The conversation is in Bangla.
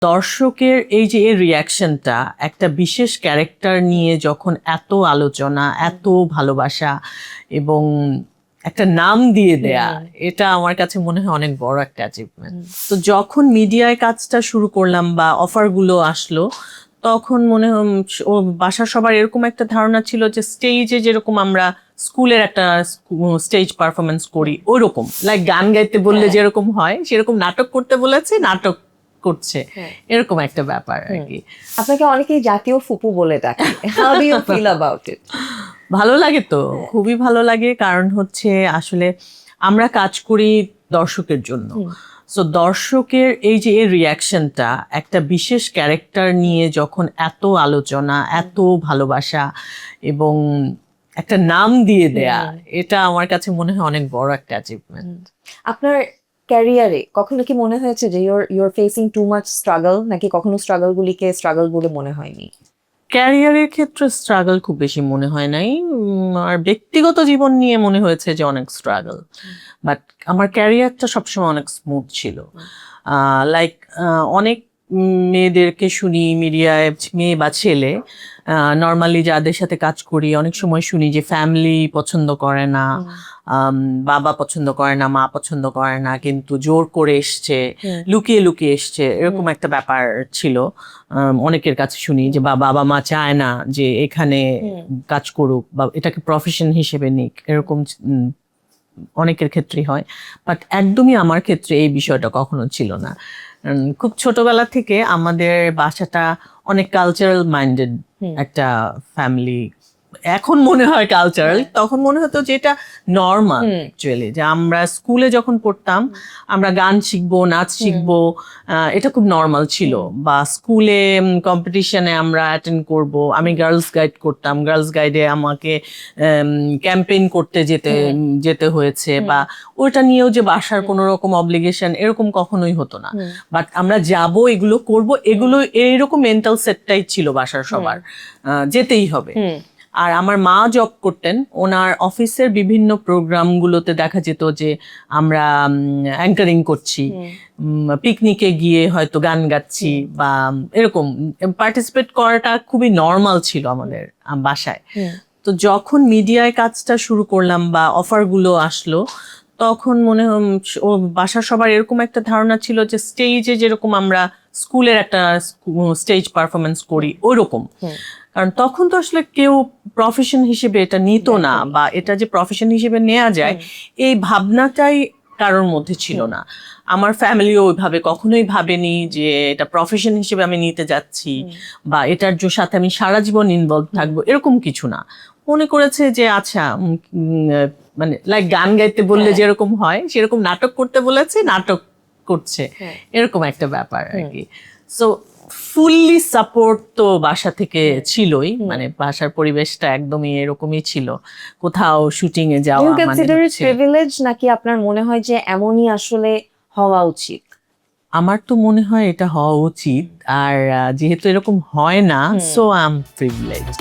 দর্শকের এই যে এর রিয়াকশনটা একটা বিশেষ ক্যারেক্টার নিয়ে যখন এত আলোচনা, এত ভালোবাসা এবং একটা নাম দিয়ে দেয়া, এটা আমার কাছে মনে হয় অনেক বড় একটা অ্যাচিভমেন্ট। তো যখন মিডিয়ায় কাজটা শুরু করলাম বা অফারগুলো আসলো, তখন মনে হয় ও বাসার সবার এরকম একটা ধারণা ছিল যে স্টেজে যেরকম আমরা স্কুলের একটা স্টেজ পারফরমেন্স করি ওইরকম, লাইক গান গাইতে বললে যেরকম হয় সেরকম নাটক করতে বলেছে, নাটক করছে, এরকম একটা ব্যাপার আর কি। আপনাকে অনেকেই জাতীয় ফুপু বলে ডাকে, how do you feel about it? ভালো লাগে তো, খুবই ভালো লাগে, কারণ হচ্ছে আসলে আমরা কাজ করি দর্শকের জন্য। সো দর্শকের এই যে এর রিয়াকশনটা একটা বিশেষ ক্যারেক্টার নিয়ে যখন এত আলোচনা, এত ভালোবাসা এবং একটা নাম দিয়ে দেয়া, এটা আমার কাছে মনে হয় অনেক বড় একটা অ্যাচিভমেন্ট। আপনার ক্যারিয়ারে কখনো কি মনে হয়েছে যে your facing too much struggle, নাকি কখনো স্ট্রাগলগুলিকে স্ট্রাগল বলে মনে হয়নি? ক্যারিয়ারের ক্ষেত্রে স্ট্রাগল খুব বেশি মনে হয় নাই, আর ব্যক্তিগত জীবন নিয়ে মনে হয়েছে যে অনেক স্ট্রাগল, বাট আমার ক্যারিয়ারটা সবসময় অনেক স্মুথ ছিল। লাইক অনেক মেয়েদেরকে শুনি মিডিয়ায়, মেয়ে বা ছেলে, নর্মালি যাদের সাথে কাজ করি অনেক সময় শুনি যে ফ্যামিলি পছন্দ করে না, বাবা পছন্দ করে না, মা পছন্দ করে না, কিন্তু জোর করে এসছে, লুকিয়ে লুকিয়ে এসছে, এরকম একটা ব্যাপার ছিল। অনেকের কাছে শুনি যে বাবা মা চায় না যে এখানে কাজ করুক বা এটাকে প্রফেশন হিসেবে নিক, এরকম অনেকের ক্ষেত্রেই হয়। বাট একদমই আমার ক্ষেত্রে এই বিষয়টা কখনো ছিল না। খুব ছোটবেলা থেকে আমাদের বাসাটা অনেক কালচারাল মাইন্ডেড একটা ফ্যামিলি। এখন মনে হয় কালচারাল, তখন মনে হতো যে এটা নর্মাল অ্যাকচুয়ালি, যে আমরা স্কুলে যখন পড়তাম আমরা গান শিখবো, নাচ শিখবো, এটা খুব নর্মাল ছিল। বা স্কুলে কম্পিটিশনে আমরা অ্যাটেন্ড করব, আমি গার্লস গাইড করতাম, গার্লস গাইডে আমাকে ক্যাম্পেইন করতে যেতে হয়েছে, বা ওটা নিয়েও যে বাসার কোনো রকম অব্লিগেশন এরকম কখনোই হতো না। বাট আমরা যাব, এগুলো করব, এগুলো এইরকম মেন্টাল সেটটাই ছিল বাসার সবার, যেতেই হবে। আর আমার মা জব করতেন, ওনার অফিসের বিভিন্ন প্রোগ্রামগুলোতে দেখা যেত যে আমরা অ্যাঙ্কারিং করছি, পিকনিকে গিয়ে হয়তো গান গাচ্ছি, বা এরকম পার্টিসিপেট করাটা খুবই নর্মাল ছিল আমাদের বাসায়। তো যখন মিডিয়ায় কাজটা শুরু করলাম বা অফারগুলো আসলো, তখন মনে হয় ও বাসার সবার এরকম একটা ধারণা ছিল যে স্টেজে যেরকম আমরা স্কুলের একটা স্টেজ পারফরমেন্স করি ওইরকম। কারণ তখন তো আসলে কেউ প্রফেশন হিসেবে এটা নিত না, বা এটা যে প্রফেশন হিসেবে নেওয়া যায় এই ভাবনাটাই কারোর মধ্যে ছিল না। আমার ফ্যামিলিও ওইভাবে কখনোই ভাবেনি যে এটা প্রফেশন হিসেবে আমি নিতে যাচ্ছি, বা এটার সাথে আমি সারা জীবন ইনভলভ থাকবো, এরকম কিছু না। মনে করেছে যে আচ্ছা, মানে লাইক গান গাইতে বললে যেরকম হয় সেরকম নাটক করতে বলেছে, নাটক করছে, এরকম একটা ব্যাপার আর কি। সো ফুললি সাপোর্ট তো বাসা থেকে ছিলই, মানে বাসার পরিবেশটা একদমই এরকমই ছিল। কোথাও শুটিং এ যাওয়া মানে প্রিভিলেজ, নাকি আপনার মনে হয় যে এমনই আসলে হওয়া উচিত? আমার তো মনে হয় এটা হওয়া উচিত, আর যেহেতু এরকম হয় না, সো আই এম প্রিভিলেজড।